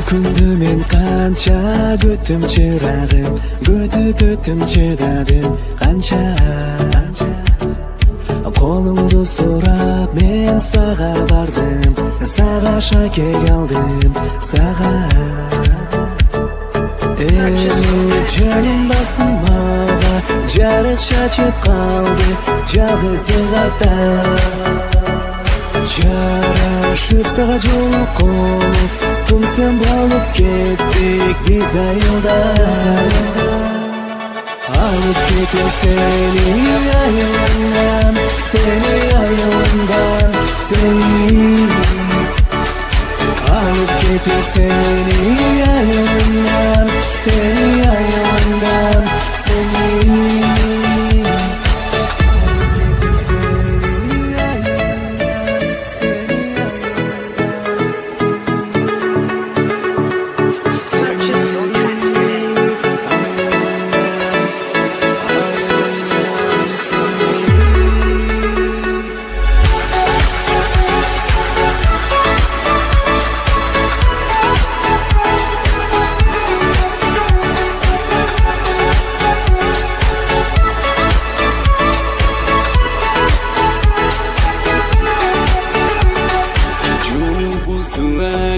Күндү мен канча күттүм чырагым, күтүп чыдадым канча. Колуңду сурап мен сага бардым, сага шакек алдым, сага. Жанымдасың мага, жарык чачып калды, жалгыздыгата. Жарашып сага жолукуп, тумсем болуп кеттик биз айылда. Alıp getir seni ayağımdan, seni ayağımdan, seni. Alıp getir seni ayağımdan, seni ayağımdan, seni.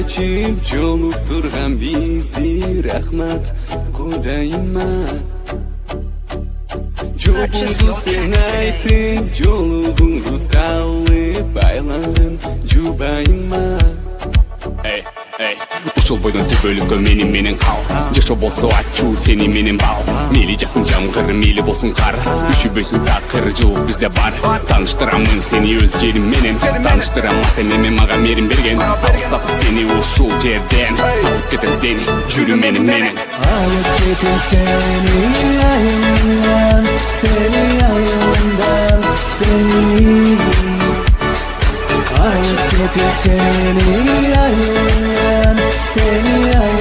Açıp jolup turgan bizdi, rahmat Kudayıma. Jolundu sen aytıp, joluğundu sallıp, baylandın jubayıma. Hey, hey. Ушул бойдон түбөлүккө менин кал. Жашоо болсо ачуу сени менен бал. Мейли жасын жамгыр, мейли болсун кар. Үшүбөйсүн такыр, жылуу бизде бар. Тааныштырамын сени өз жерим менен. Тааныштырам ата эне мага мерим берген. Алыстатып сени ушул жерден. Алып кетем сени жүрүм менен. Алып кетем сени айылымдан, сени айылымдан, сени. Alıp getir seni ayağımdan, seni ayağımdan.